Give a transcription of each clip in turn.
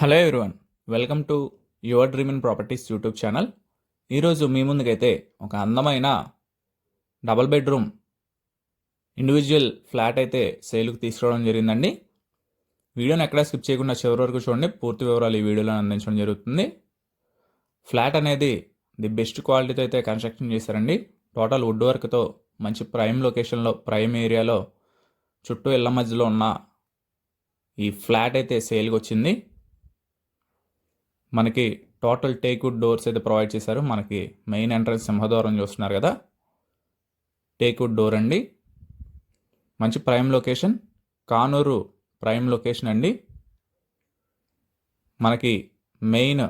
Hello everyone, welcome to your dream in properties YouTube channel. ఈరోజు మీ ముందుకైతే ఒక అందమైన డబల్ బెడ్రూమ్ ఇండివిజువల్ ఫ్లాట్ అయితే సేల్కి తీసుకురావడం జరిగిందండి. వీడియోని ఎక్కడా స్కిప్ చేయకుండా చివరి వరకు చూడండి. పూర్తి వివరాలు ఈ వీడియోలో అందించడం జరుగుతుంది. ఫ్లాట్ అనేది ది బెస్ట్ క్వాలిటీతో అయితే కన్స్ట్రక్షన్ చేశారండి. టోటల్ వుడ్ వర్క్తో మంచి ప్రైమ్ లొకేషన్లో, ప్రైమ్ ఏరియాలో, చుట్టూ ఇళ్ల మధ్యలో ఉన్న ఈ ఫ్లాట్ అయితే సేల్కి వచ్చింది. మనకి టోటల్ టేక్వుడ్ డోర్స్ అయితే ప్రొవైడ్ చేశారు. మనకి మెయిన్ ఎంట్రన్స్ సింహద్వారం చూస్తున్నారు కదా, టేక్వుడ్ డోర్ అండి. మంచి prime location, Kanuru prime location అండి. మనకి మెయిన్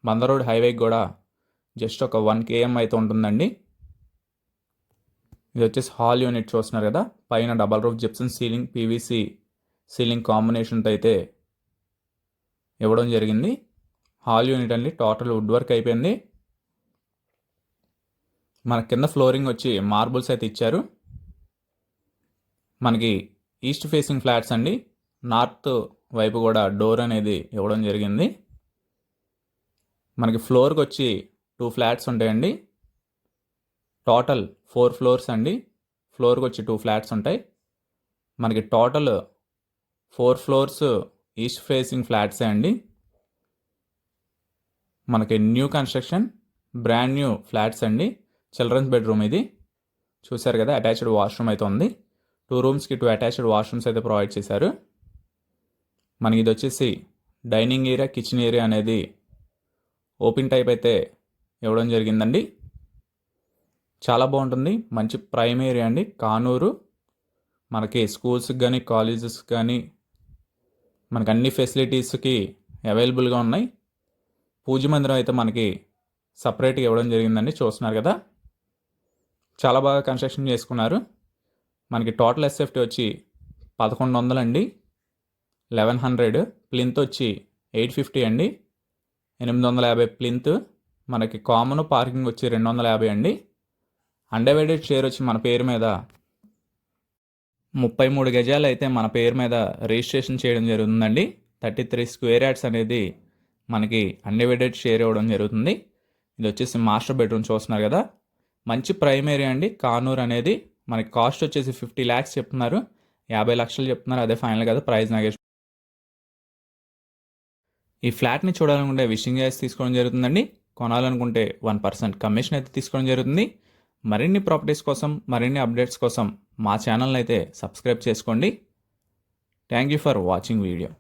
బందర్ రోడ్ హైవేకి కూడా జస్ట్ ఒక 1 km అయితే ఉంటుందండి. ఇది వచ్చేసి హాల్ యూనిట్ చూస్తున్నారు కదా, పైన double roof Gibson ceiling, PVC ceiling కాంబినేషన్తో అయితే ఇవ్వడం జరిగింది. హాల్ యూనిట్ అండి, టోటల్ వుడ్ వర్క్ అయిపోయింది. మన కింద ఫ్లోరింగ్ వచ్చి మార్బుల్స్ అయితే ఇచ్చారు. మనకి ఈస్ట్ ఫేసింగ్ ఫ్లాట్స్ అండి, నార్త్ వైపు కూడా డోర్ అనేది ఇవ్వడం జరిగింది. మనకి ఫ్లోర్కి వచ్చి 2 ఫ్లాట్స్ ఉంటాయండి. టోటల్ 4 ఫ్లోర్స్ అండి. ఫ్లోర్కి వచ్చి 2 ఫ్లాట్స్ ఉంటాయి. మనకి టోటల్ 4 ఫ్లోర్స్ ఈస్ట్ ఫేసింగ్ ఫ్లాట్సే అండి. మనకి new construction, brand new flats అండి. చిల్డ్రన్స్ బెడ్రూమ్ ఇది చూసారు కదా, అటాచ్డ్ వాష్రూమ్ అయితే ఉంది. 2 రూమ్స్కి 2 అటాచ్డ్ వాష్రూమ్స్ అయితే ప్రొవైడ్ చేశారు. మనకి ఇది వచ్చేసి డైనింగ్ ఏరియా, కిచెన్ ఏరియా అనేది ఓపెన్ టైప్ అయితే ఇవ్వడం జరిగిందండి. చాలా బాగుంటుంది, మంచి ప్రైమ్ ఏరియా అండి. కానూరు మనకి స్కూల్స్కి కానీ, కాలేజెస్కి కానీ మనకి అన్ని ఫెసిలిటీస్కి అవైలబుల్గా ఉన్నాయి. పూజ మందిరం అయితే మనకి సపరేట్గా ఇవ్వడం జరిగిందండి. చూస్తున్నారు కదా, చాలా బాగా కన్స్ట్రక్షన్ చేసుకున్నారు. మనకి టోటల్ ఎస్ఎఫ్టీ వచ్చి 1100 అండి, 1100. ప్లింత్ వచ్చి 850 అండి, 850 ప్లింత్. మనకి కామన్ పార్కింగ్ వచ్చి 250 అండి. అన్డివైడెడ్ షేర్ వచ్చి మన పేరు మీద 33 గజాలు అయితే మన పేరు మీద రిజిస్ట్రేషన్ చేయడం జరుగుతుందండి. 33 స్క్వేర్ యార్డ్స్ అనేది మనకి అన్డివైడెడ్ షేర్ ఇవ్వడం జరుగుతుంది. ఇది వచ్చేసి మాస్టర్ బెడ్రూమ్ చూస్తున్నారు కదా, మంచి ప్రైమ్ ఏరియా అండి. కానూరు అనేది మనకి కాస్ట్ వచ్చేసి 50 lakhs చెప్తున్నారు, 50 లక్షలు చెప్తున్నారు. అదే ఫైనల్ కదా ప్రైస్ నాగేష్. ఈ ఫ్లాట్ని చూడాలనుకుంటే విషింగ్ గ్యాస్ తీసుకోవడం జరుగుతుందండి. కొనాలనుకుంటే 1% కమిషన్ అయితే తీసుకోవడం జరుగుతుంది. మరిన్ని ప్రాపర్టీస్ కోసం, మరిన్ని అప్డేట్స్ కోసం మా ఛానల్ని అయితే సబ్స్క్రైబ్ చేసుకోండి. Thank you for watching video.